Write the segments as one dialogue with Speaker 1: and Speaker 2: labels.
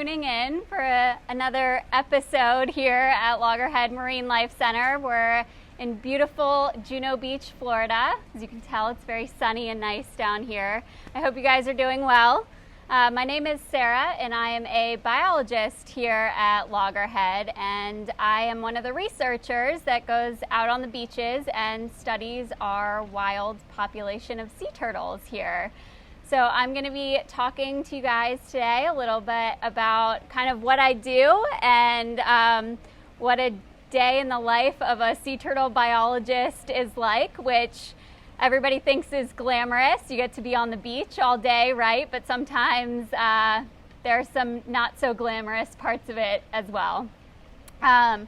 Speaker 1: tuning in for another episode here at Loggerhead Marinelife Center. We're in beautiful Juno Beach, Florida. As you can tell, it's very sunny and nice down here. I hope you guys are doing well. My name is Sarah, and I am a biologist here at Loggerhead, and I am one of the researchers that goes out on the beaches and studies our wild population of sea turtles here. So I'm going to be talking to you guys today a little bit about kind of what I do and what a day in the life of a sea turtle biologist is like, which everybody thinks is glamorous. You get to be on the beach all day, right? But sometimes there are some not so glamorous parts of it as well. So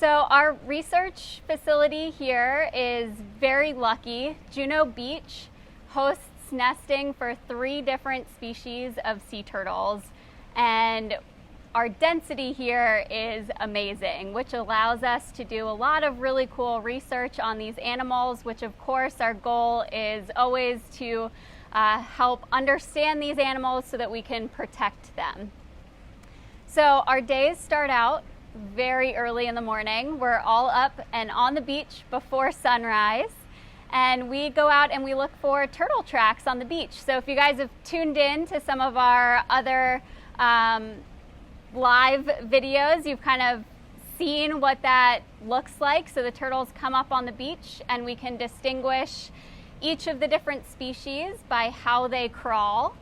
Speaker 1: our research facility here is very lucky. Juno Beach hosts nesting for 3 different species of sea turtles, and our density here is amazing, which allows us to do a lot of really cool research on these animals, which of course our goal is always to help understand these animals so that we can protect them. So our days start out very early in the morning. We're all up and on the beach before sunrise, and we go out and we look for turtle tracks on the beach. So if you guys have tuned in to some of our other live videos, you've kind of seen what that looks like. So the turtles come up on the beach, and we can distinguish each of the different species by how they crawl.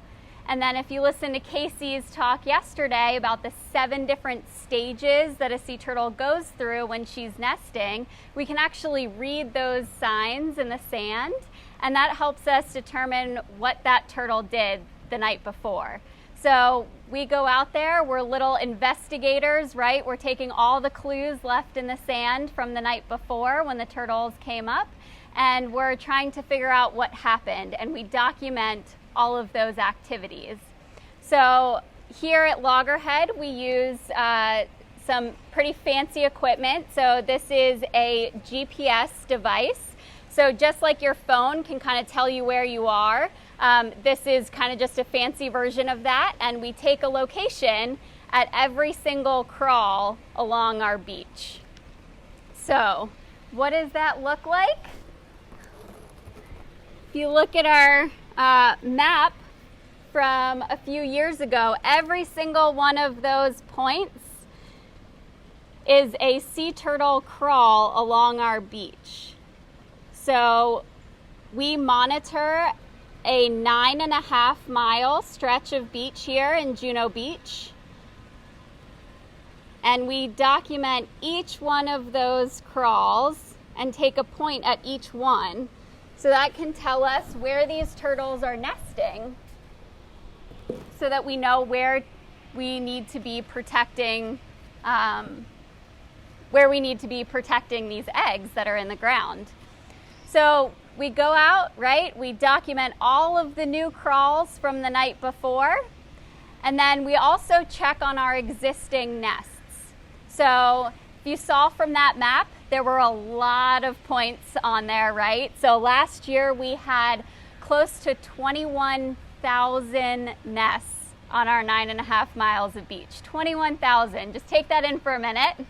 Speaker 1: And then if you listen to Casey's talk yesterday about the 7 different stages that a sea turtle goes through when she's nesting, we can actually read those signs in the sand, and that helps us determine what that turtle did the night before. So we go out there, we're little investigators, right? We're taking all the clues left in the sand from the night before when the turtles came up, and we're trying to figure out what happened, and we document all of those activities. So here at Loggerhead, we use some pretty fancy equipment. So this is a GPS device. So just like your phone can kind of tell you where you are, this is kind of just a fancy version of that, and we take a location at every single crawl along our beach. So what does that look like? If you look at our map from a few years ago, every single one of those points is a sea turtle crawl along our beach. So we monitor a 9.5 mile stretch of beach here in Juno Beach, and we document each one of those crawls and take a point at each one. So that can tell us where these turtles are nesting, so that we know where we need to be protecting these eggs that are in the ground. So we go out, right? We document all of the new crawls from the night before, and then we also check on our existing nests. So if you saw from that map, there were a lot of points on there, right? So last year we had close to 21,000 nests on our 9.5 miles of beach. 21,000. Just take that in for a minute.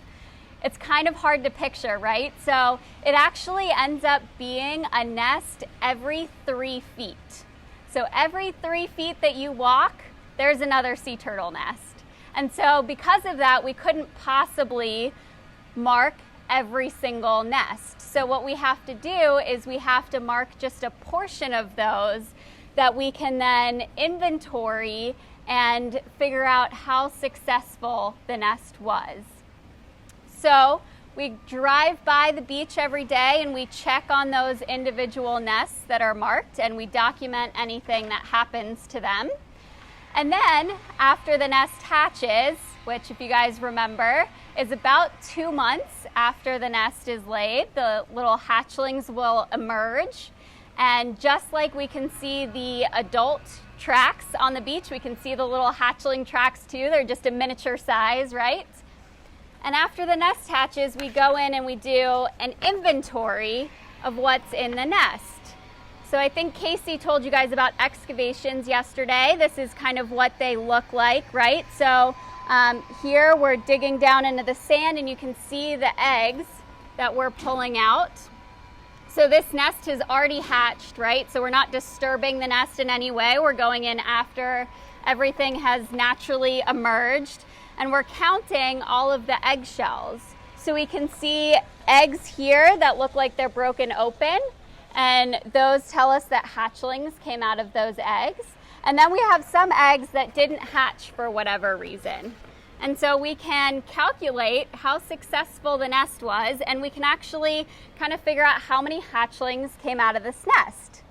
Speaker 1: It's kind of hard to picture, right? So it actually ends up being a nest every 3 feet. So every 3 feet that you walk, there's another sea turtle nest. And so because of that, we couldn't possibly mark every single nest. So what we have to do is we have to mark just a portion of those that we can then inventory and figure out how successful the nest was. So we drive by the beach every day and we check on those individual nests that are marked, and we document anything that happens to them. And then after the nest hatches, which if you guys remember is about 2 months after the nest is laid, the little hatchlings will emerge. And just like we can see the adult tracks on the beach, we can see the little hatchling tracks too. They're just a miniature size, right? And after the nest hatches, we go in and we do an inventory of what's in the nest. So I think Casey told you guys about excavations yesterday. This is kind of what they look like, right? So Here we're digging down into the sand, and you can see the eggs that we're pulling out. So this nest has already hatched, right? So we're not disturbing the nest in any way. We're going in after everything has naturally emerged, and we're counting all of the eggshells. So we can see eggs here that look like they're broken open, and those tell us that hatchlings came out of those eggs. And then we have some eggs that didn't hatch for whatever reason. And so we can calculate how successful the nest was, and we can actually kind of figure out how many hatchlings came out of this nest.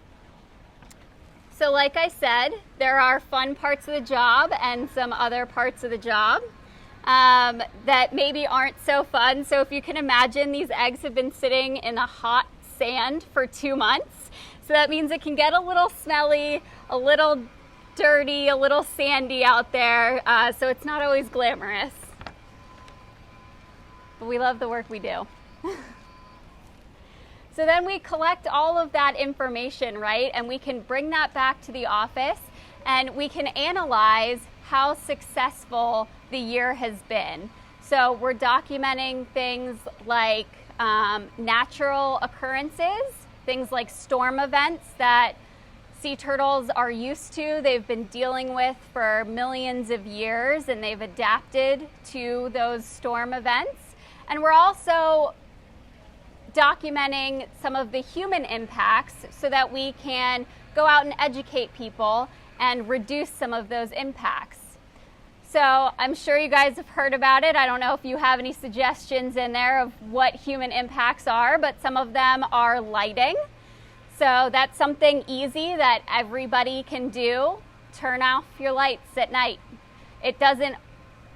Speaker 1: So like I said, there are fun parts of the job and some other parts of the job that maybe aren't so fun. So if you can imagine, these eggs have been sitting in the hot sand for 2 months. So that means it can get a little smelly, a little dirty, a little sandy out there, so it's not always glamorous. But we love the work we do. So then we collect all of that information, right? And we can bring that back to the office, and we can analyze how successful the year has been. So we're documenting things like natural occurrences, things like storm events that sea turtles are used to, they've been dealing with for millions of years, and they've adapted to those storm events. And we're also documenting some of the human impacts so that we can go out and educate people and reduce some of those impacts. So I'm sure you guys have heard about it. I don't know if you have any suggestions in there of what human impacts are, but some of them are lighting. So that's something easy that everybody can do. Turn off your lights at night. It doesn't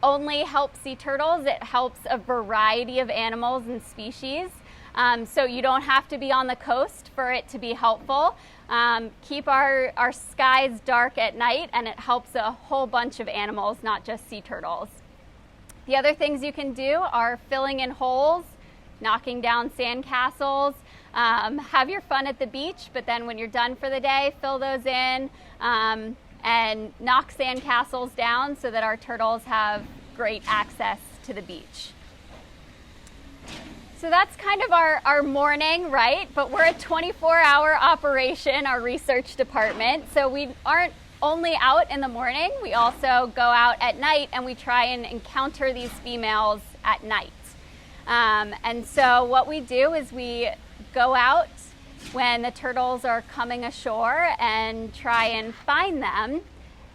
Speaker 1: only help sea turtles, it helps a variety of animals and species. So you don't have to be on the coast for it to be helpful. Keep our skies dark at night, and it helps a whole bunch of animals, not just sea turtles. The other things you can do are filling in holes, knocking down sandcastles. Have your fun at the beach, but then when you're done for the day, fill those in and knock sandcastles down so that our turtles have great access to the beach. So that's kind of our morning, right? But we're a 24-hour operation, our research department. So we aren't only out in the morning, we also go out at night, and we try and encounter these females at night. And so what we do is we go out when the turtles are coming ashore and try and find them,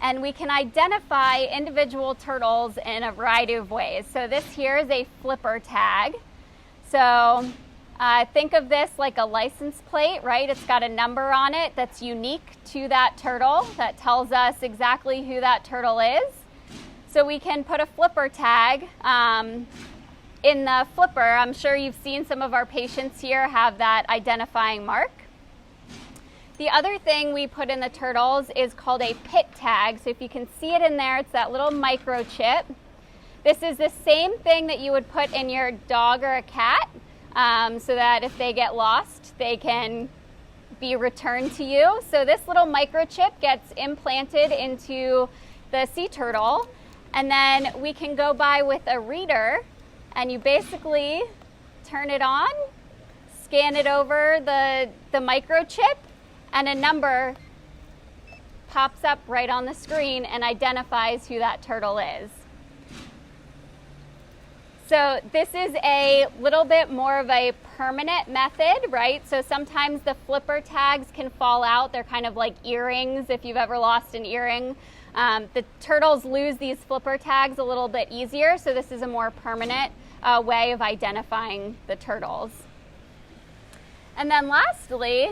Speaker 1: and we can identify individual turtles in a variety of ways. So this here is a flipper tag. So think of this like a license plate, right? It's got a number on it that's unique to that turtle that tells us exactly who that turtle is. So we can put a flipper tag in the flipper. I'm sure you've seen some of our patients here have that identifying mark. The other thing we put in the turtles is called a pit tag. So if you can see it in there, it's that little microchip. This is the same thing that you would put in your dog or a cat, so that if they get lost, they can be returned to you. So this little microchip gets implanted into the sea turtle, and then we can go by with a reader, and you basically turn it on, scan it over the microchip, and a number pops up right on the screen and identifies who that turtle is. So this is a little bit more of a permanent method, right? So sometimes the flipper tags can fall out. They're kind of like earrings if you've ever lost an earring. The turtles lose these flipper tags a little bit easier, so this is a more permanent way of identifying the turtles. And then lastly,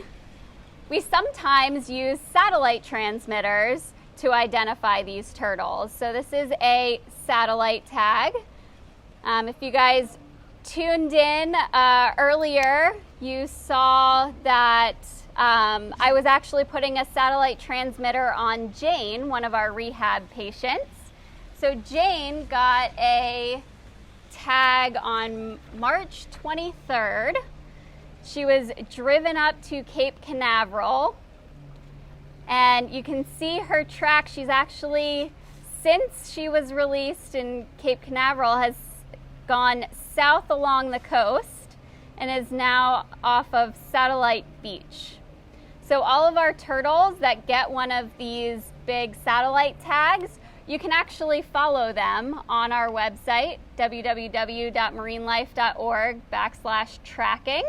Speaker 1: we sometimes use satellite transmitters to identify these turtles. So this is a satellite tag. If you guys tuned in earlier, you saw that I was actually putting a satellite transmitter on Jane, one of our rehab patients. So Jane got a tag on March 23rd. She was driven up to Cape Canaveral, and you can see her track. She's actually since she was released in Cape Canaveral, has gone south along the coast and is now off of Satellite Beach. So all of our turtles that get one of these big satellite tags, you can actually follow them on our website, www.marinelife.org/tracking.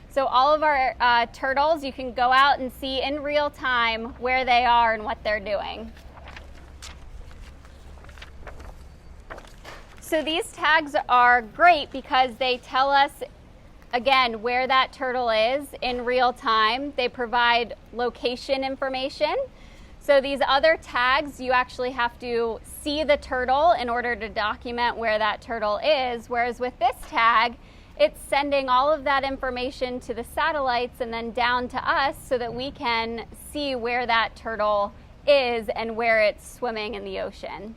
Speaker 1: So all of our turtles, you can go out and see in real time where they are and what they're doing. So these tags are great because they tell us, again, where that turtle is in real time. They provide location information. So these other tags, you actually have to see the turtle in order to document where that turtle is, whereas with this tag, it's sending all of that information to the satellites and then down to us so that we can see where that turtle is and where it's swimming in the ocean.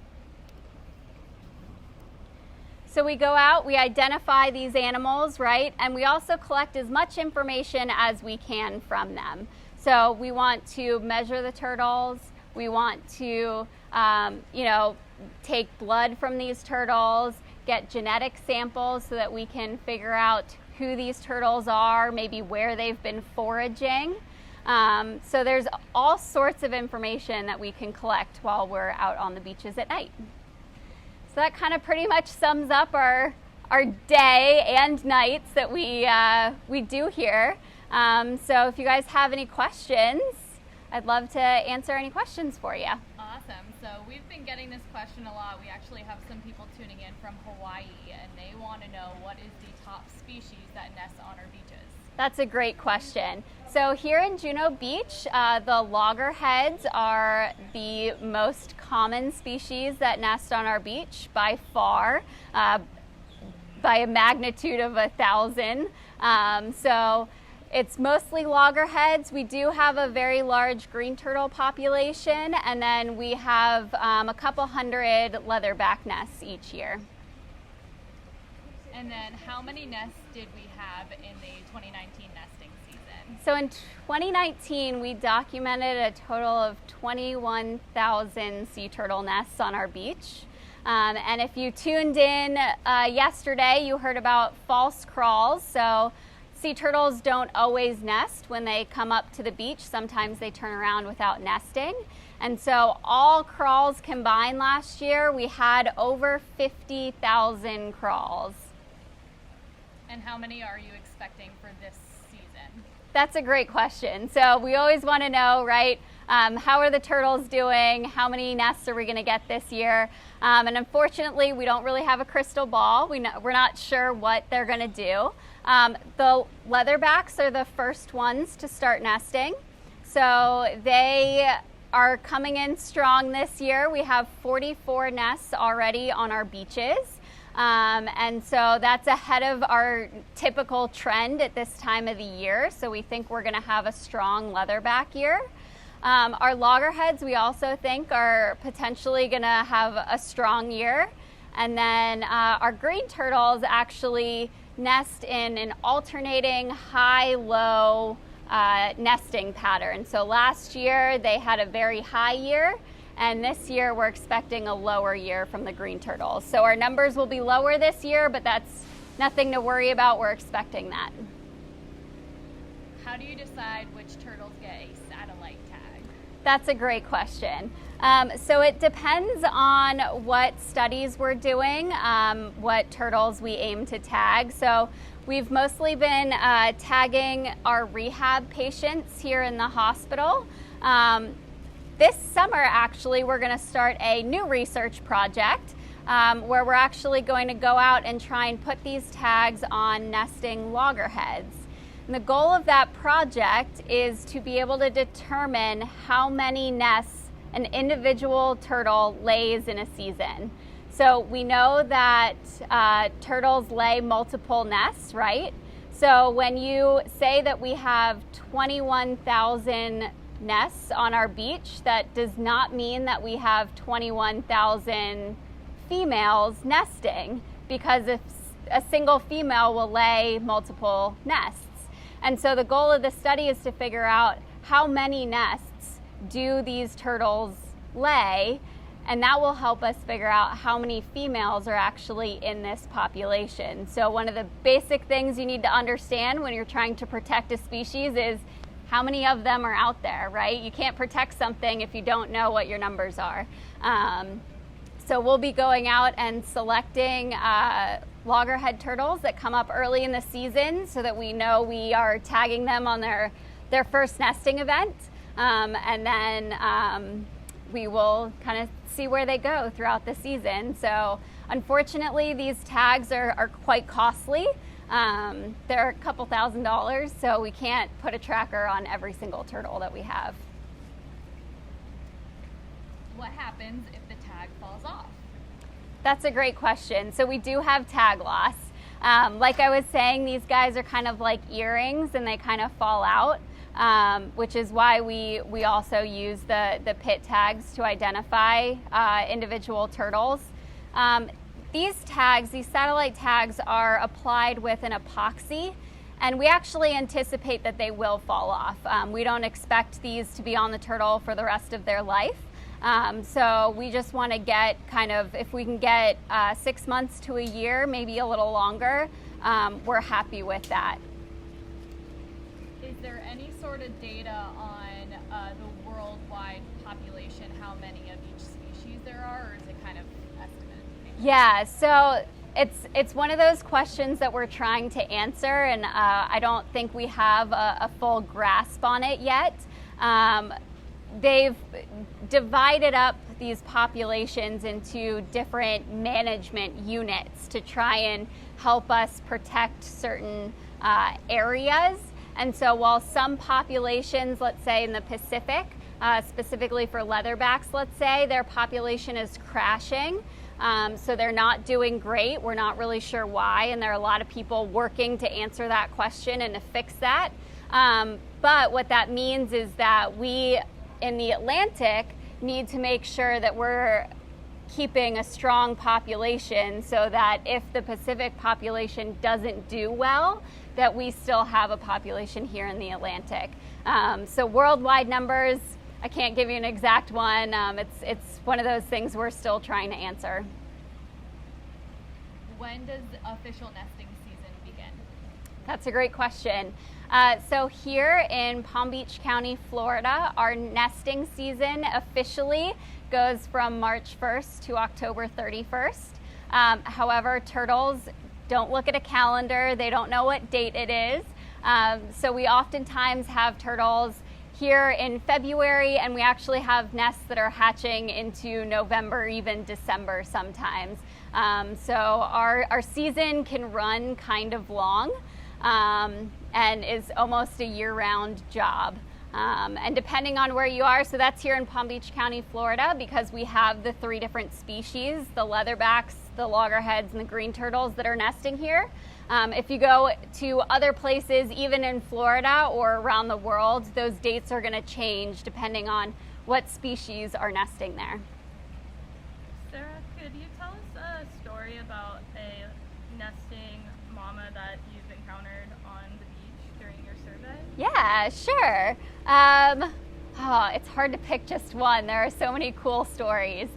Speaker 1: So we go out, we identify these animals, right? And we also collect as much information as we can from them. So we want to measure the turtles. We want to, take blood from these turtles, get genetic samples so that we can figure out who these turtles are, maybe where they've been foraging. So there's all sorts of information that we can collect while we're out on the beaches at night. So that kind of pretty much sums up our day and nights that we do here. So if you guys have any questions, I'd love to answer any questions for you.
Speaker 2: Awesome. So we've been getting this question a lot. We actually have some people tuning in from Hawaii, and they want to know what is the top species that nests on our beaches.
Speaker 1: That's a great question. So here in Juno Beach, the loggerheads are the most common species that nest on our beach by far, by a magnitude of 1,000. So it's mostly loggerheads. We do have a very large green turtle population, and then we have a couple hundred leatherback nests each year.
Speaker 2: And then how many nests did we have in the 2019 nesting season?
Speaker 1: So in 2019, we documented a total of 21,000 sea turtle nests on our beach. And if you tuned in yesterday, you heard about false crawls. So sea turtles don't always nest when they come up to the beach. Sometimes they turn around without nesting. And so all crawls combined last year, we had over 50,000 crawls.
Speaker 2: And how many are you expecting for this season?
Speaker 1: That's a great question. So we always want to know, right, how are the turtles doing? How many nests are we going to get this year? And unfortunately, we don't really have a crystal ball. We're not sure what they're going to do. The leatherbacks are the first ones to start nesting. So they are coming in strong this year. We have 44 nests already on our beaches. And so that's ahead of our typical trend at this time of the year. So we think we're going to have a strong leatherback year. Our loggerheads, we also think, are potentially going to have a strong year. And then our green turtles actually nest in an alternating high-low nesting pattern. So last year they had a very high year. And this year, we're expecting a lower year from the green turtles. So our numbers will be lower this year, but that's nothing to worry about. We're expecting that.
Speaker 2: How do you decide which turtles get a satellite tag?
Speaker 1: That's a great question. So it depends on what studies we're doing, what turtles we aim to tag. So we've mostly been tagging our rehab patients here in the hospital. This summer, actually, we're going to start a new research project where we're actually going to go out and try and put these tags on nesting loggerheads. And the goal of that project is to be able to determine how many nests an individual turtle lays in a season. So we know that turtles lay multiple nests, right? So when you say that we have 21,000 nests on our beach, that does not mean that we have 21,000 females nesting, because if a single female will lay multiple nests. And so the goal of the study is to figure out how many nests do these turtles lay, And that will help us figure out how many females are actually in this population. So one of the basic things you need to understand when you're trying to protect a species is how many of them are out there, right? You can't protect something if you don't know what your numbers are. So we'll be going out and selecting loggerhead turtles that come up early in the season so that we know we are tagging them on their first nesting event. And then we will kind of see where they go throughout the season. So unfortunately, these tags are quite costly. They're a couple $1,000s, so we can't put a tracker on every single turtle that we have.
Speaker 2: What happens if the tag falls off?
Speaker 1: That's a great question. So we do have tag loss. Like I was saying, these guys are kind of like earrings and they kind of fall out. Which is why we also use the pit tags to identify individual turtles. These satellite tags are applied with an epoxy, and we actually anticipate that they will fall off. We don't expect these to be on the turtle for the rest of their life. So we just want to get if we can get 6 months to a year, maybe a little longer, we're happy with that.
Speaker 2: Is there any sort of data on the worldwide population, how many of each species there are, or is it kind of estimate?
Speaker 1: Yeah, so it's one of those questions that we're trying to answer, and I don't think we have a full grasp on it yet. They've divided up these populations into different management units to try and help us protect certain areas. And so while some populations, let's say in the Pacific, specifically for leatherbacks, let's say, their population is crashing. So they're not doing great. We're not really sure why, and there are a lot of people working to answer that question and to fix that. But what that means is that we, in the Atlantic, need to make sure that we're keeping a strong population so that if the Pacific population doesn't do well, that we still have a population here in the Atlantic. So worldwide numbers, I can't give you an exact one. It's one of those things we're still trying to answer.
Speaker 2: When does the official nesting season begin?
Speaker 1: That's a great question. So here in Palm Beach County, Florida, our nesting season officially goes from March 1st to October 31st. However, turtles don't look at a calendar. They don't know what date it is. So we oftentimes have turtles here in February, and we actually have nests that are hatching into November, even December sometimes. So our season can run kind of long and is almost a year-round job. And depending on where you are, so that's here in Palm Beach County, Florida, because we have the 3 different species, the leatherbacks, the loggerheads, and the green turtles that are nesting here. If you go to other places, even in Florida or around the world, those dates are going to change depending on what species are nesting there.
Speaker 3: Sarah, could you tell us a story about a nesting mama that you've encountered on the beach during your survey?
Speaker 1: Yeah, sure. It's hard to pick just one. There are so many cool stories.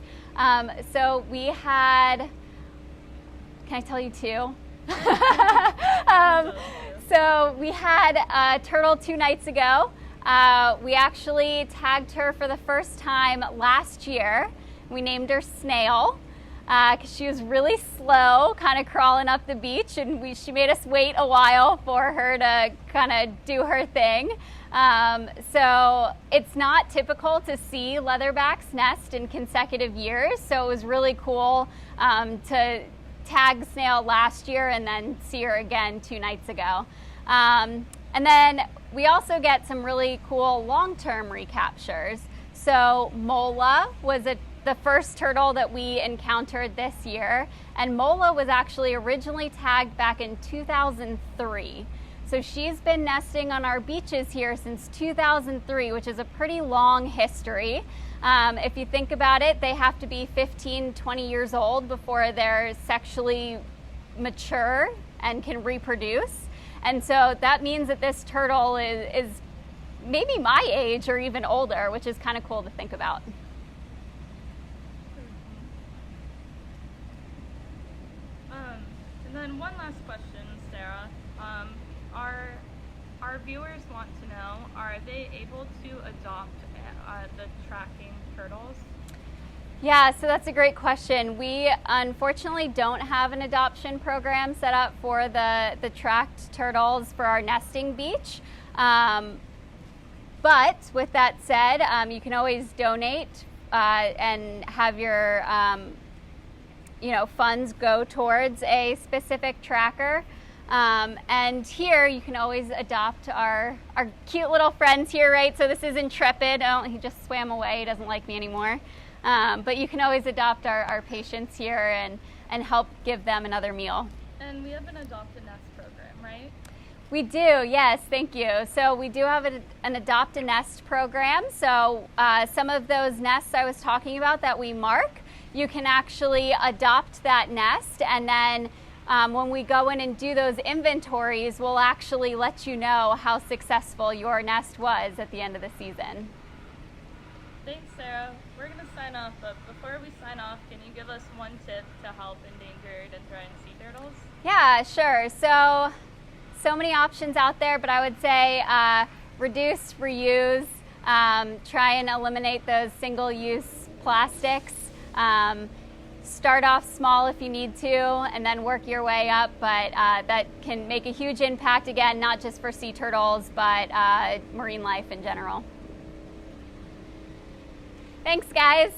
Speaker 1: So we had, can I tell you 2? So we had a turtle 2 nights ago. We actually tagged her for the first time last year. We named her Snail because she was really slow, kind of crawling up the beach, and she made us wait a while for her to kind of do her thing. So it's not typical to see leatherbacks nest in consecutive years, so it was really cool to tag Snail last year and then see her again 2 nights ago. And then we also get some really cool long-term recaptures. So Mola was the first turtle that we encountered this year, and Mola was actually originally tagged back in 2003. So she's been nesting on our beaches here since 2003, which is a pretty long history. If you think about it, they have to be 15, 20 years old before they're sexually mature and can reproduce. And so that means that this turtle is maybe my age or even older, which is kind of cool to think about.
Speaker 3: then one last question, Sarah. Our viewers want to know, are they able to adopt the tracking turtles?
Speaker 1: Yeah, so that's a great question. We unfortunately don't have an adoption program set up for the tracked turtles for our nesting beach. But with that said, you can always donate and have your funds go towards a specific tracker. And here you can always adopt our cute little friends here, right? So this is Intrepid. Oh, he just swam away. He doesn't like me anymore. But you can always adopt our patients here and help give them another meal.
Speaker 3: And we have an Adopt a Nest program, right?
Speaker 1: We do, yes, thank you. So we do have an Adopt a Nest program. So some of those nests I was talking about that we mark, you can actually adopt that nest, and then when we go in and do those inventories, we'll actually let you know how successful your nest was at the end of the season.
Speaker 3: Thanks, Sarah. We're going to sign off, but before we sign off, can you give us one tip to help endangered and threatened sea turtles?
Speaker 1: Yeah, sure. So many options out there, but I would say reduce, reuse, try and eliminate those single-use plastics. Start off small if you need to, and then work your way up, but that can make a huge impact, again, not just for sea turtles, but marine life in general. Thanks, guys.